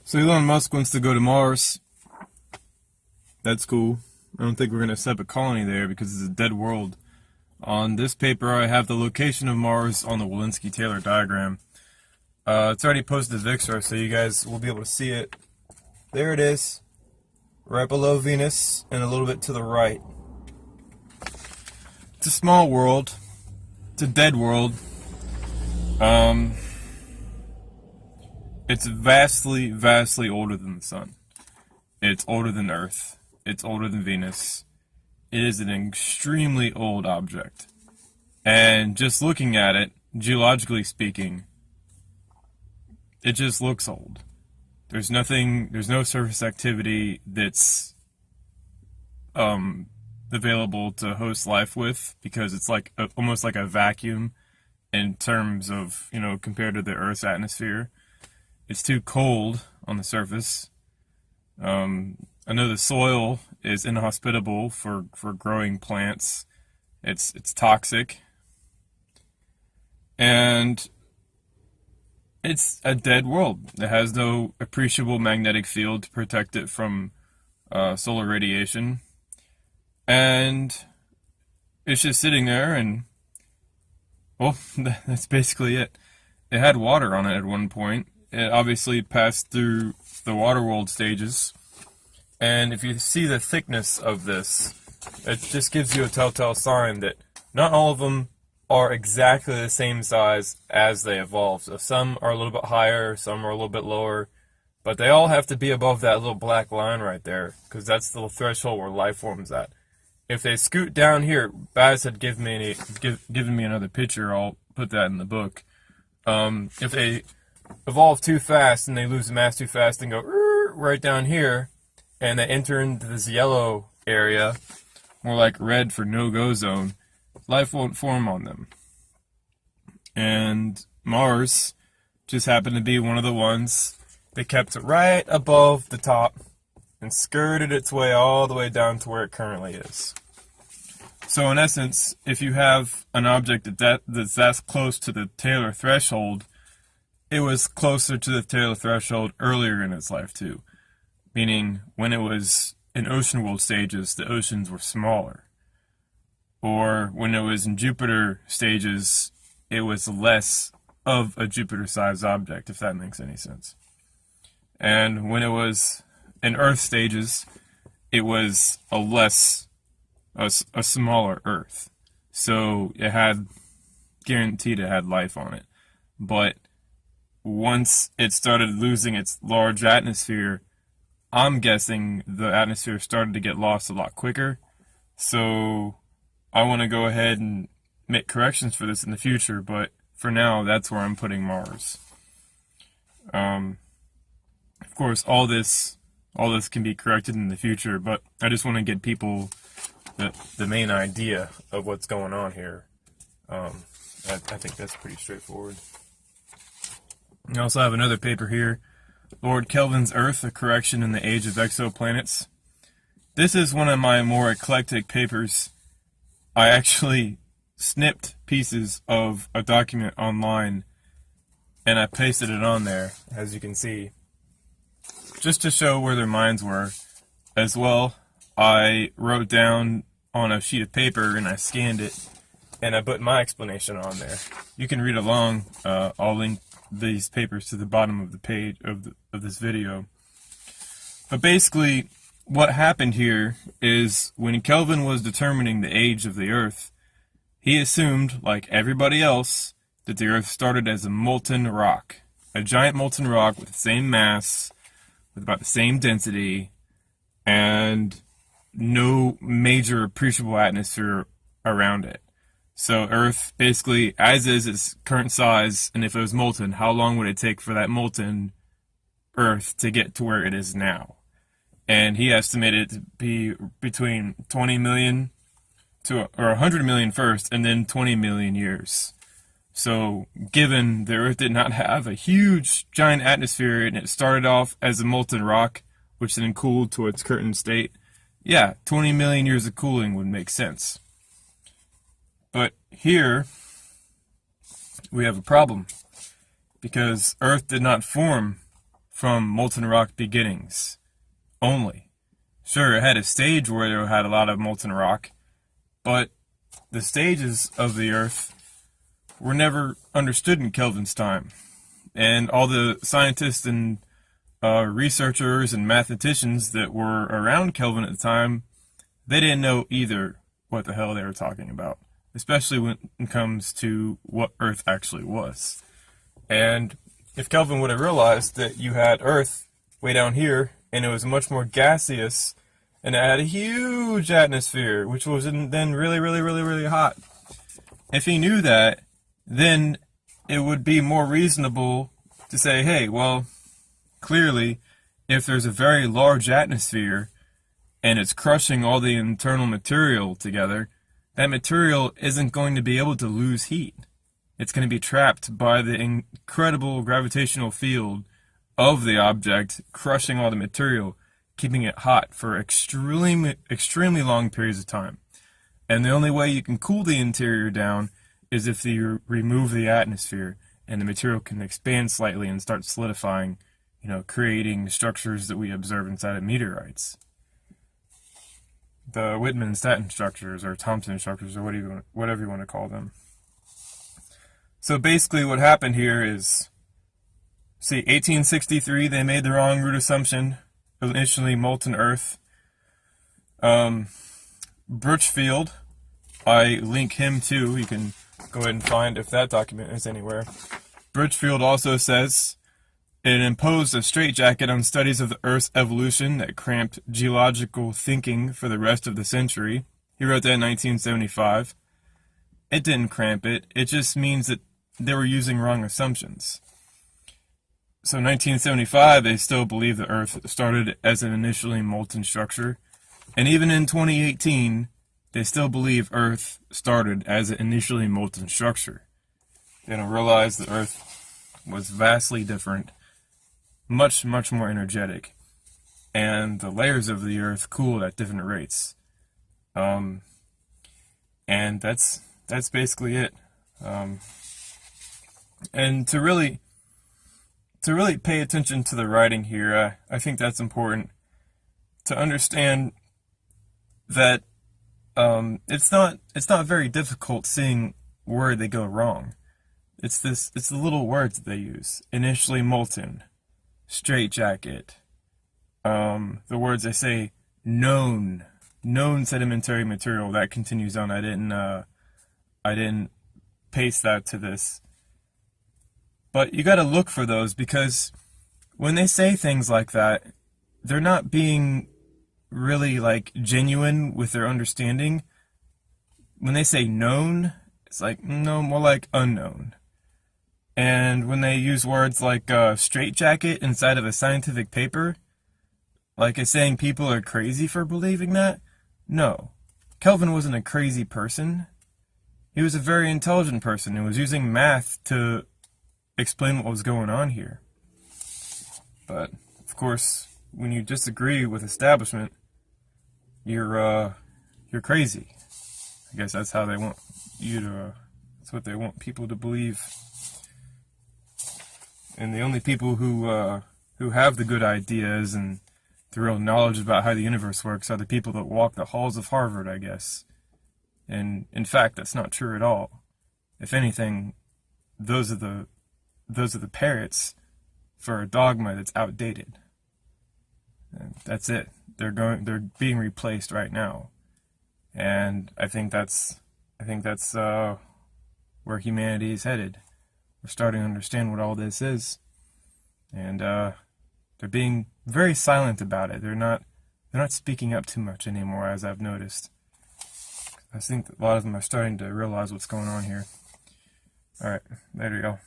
So Elon Musk wants to go to Mars. That's cool. I don't think we're going to set up a colony there because it's a dead world. On this paper, I have the location of Mars on the Wolynski-Taylor diagram. It's already posted to Vixar, so you guys will be able to see it. There it is, right below Venus and a little bit to the right. It's a small world. It's a dead world. It's vastly, vastly older than the Sun. It's older than Earth. It's older than Venus. It is an extremely old object. And just looking at it, geologically speaking, it just looks old. There's no surface activity that's available to host life with, because it's like almost like a vacuum in terms of, compared to the Earth's atmosphere. It's too cold on the surface. I know the soil is inhospitable for growing plants. It's toxic. And it's a dead world. It has no appreciable magnetic field to protect it from solar radiation. And it's just sitting there, and, well, that's basically it. It had water on it at one point. It obviously passed through the water world stages. And if you see the thickness of this, it just gives you a telltale sign that not all of them are exactly the same size as they evolved. So some are a little bit higher, some are a little bit lower, but they all have to be above that little black line right there, because that's the threshold where life form's at. If they scoot down here, Baz had given me another picture. I'll put that in the book. If they evolve too fast and they lose mass too fast and go right down here, and they enter into this yellow area, more like red for no-go zone, life won't form on them. And Mars just happened to be one of the ones that kept right above the top and skirted its way all the way down to where it currently is. So in essence, if you have an object that's that close to the Taylor threshold, it was closer to the Taylor threshold earlier in its life too. Meaning, when it was in ocean world stages, the oceans were smaller. Or when it was in Jupiter stages, it was less of a Jupiter-sized object, if that makes any sense. And when it was in Earth stages, it was a smaller Earth. So it had, guaranteed it had life on it. But once it started losing its large atmosphere, I'm guessing the atmosphere started to get lost a lot quicker. So I want to go ahead and make corrections for this in the future, but for now, that's where I'm putting Mars. Of course, all this can be corrected in the future, but I just want to get people the main idea of what's going on here. I think that's pretty straightforward. I also have another paper here, Lord Kelvin's Earth, a correction in the age of exoplanets. This is one of my more eclectic papers. I actually snipped pieces of a document online and I pasted it on there, as you can see, just to show where their minds were. As well, I wrote down on a sheet of paper and I scanned it and I put my explanation on there. You can read along. I'll link these papers to the bottom of the page of this video. But basically, what happened here is when Kelvin was determining the age of the Earth, he assumed, like everybody else, that the Earth started as a molten rock. A giant molten rock with the same mass, with about the same density, and no major appreciable atmosphere around it. So Earth, basically, as is its current size, and if it was molten, how long would it take for that molten Earth to get to where it is now? And he estimated it to be between 20 million or 100 million first, and then 20 million years. So, given the Earth did not have a huge, giant atmosphere, and it started off as a molten rock, which then cooled to its current state, yeah, 20 million years of cooling would make sense. But here, we have a problem, because Earth did not form from molten rock beginnings only. Sure, it had a stage where it had a lot of molten rock, but the stages of the Earth were never understood in Kelvin's time. And all the scientists and researchers and mathematicians that were around Kelvin at the time, they didn't know either what the hell they were talking about, especially when it comes to what Earth actually was. And if Kelvin would have realized that you had Earth way down here, and it was much more gaseous, and it had a huge atmosphere, which was then really, really, really, really hot. If he knew that, then it would be more reasonable to say, hey, well, clearly, if there's a very large atmosphere, and it's crushing all the internal material together, that material isn't going to be able to lose heat. It's going to be trapped by the incredible gravitational field of the object, crushing all the material, keeping it hot for extremely, extremely long periods of time. And the only way you can cool the interior down is if you remove the atmosphere, and the material can expand slightly and start solidifying, creating structures that we observe inside of meteorites. The Whitman-Staton structures, or Thomson structures, or whatever you want to call them. So basically what happened here is, 1863, they made the wrong root assumption, initially molten Earth. Birchfield, I link him too, you can go ahead and find if that document is anywhere. Birchfield also says, it imposed a straitjacket on studies of the Earth's evolution that cramped geological thinking for the rest of the century. He wrote that in 1975. It didn't cramp it. It just means that they were using wrong assumptions. So 1975, they still believe the Earth started as an initially molten structure. And even in 2018, they still believe Earth started as an initially molten structure. They don't realize the Earth was vastly different, much, much more energetic, and the layers of the Earth cooled at different rates. And that's basically it. And to really pay attention to the writing here, I think that's important to understand that it's not very difficult seeing where they go wrong. It's the little words that they use. Initially molten, straitjacket. The words they say, known sedimentary material. That continues on. I didn't paste that to this. But you got to look for those, because when they say things like that, they're not being really genuine with their understanding. When they say known, it's no, more like unknown. And when they use words like straitjacket inside of a scientific paper, like it's saying people are crazy for believing that. No, Kelvin wasn't a crazy person. He was a very intelligent person and was using math to explain what was going on here. But of course, when you disagree with establishment, you're crazy. I guess that's how they want you to. That's what they want people to believe. And the only people who have the good ideas and the real knowledge about how the universe works are the people that walk the halls of Harvard, I guess. And in fact, that's not true at all. If anything, those are the parrots for a dogma that's outdated. And that's it. They're being replaced right now. And I think that's where humanity is headed. We're starting to understand what all this is, and they're being very silent about it. They're not speaking up too much anymore, as I've noticed. I think a lot of them are starting to realize what's going on here. All right, there you go.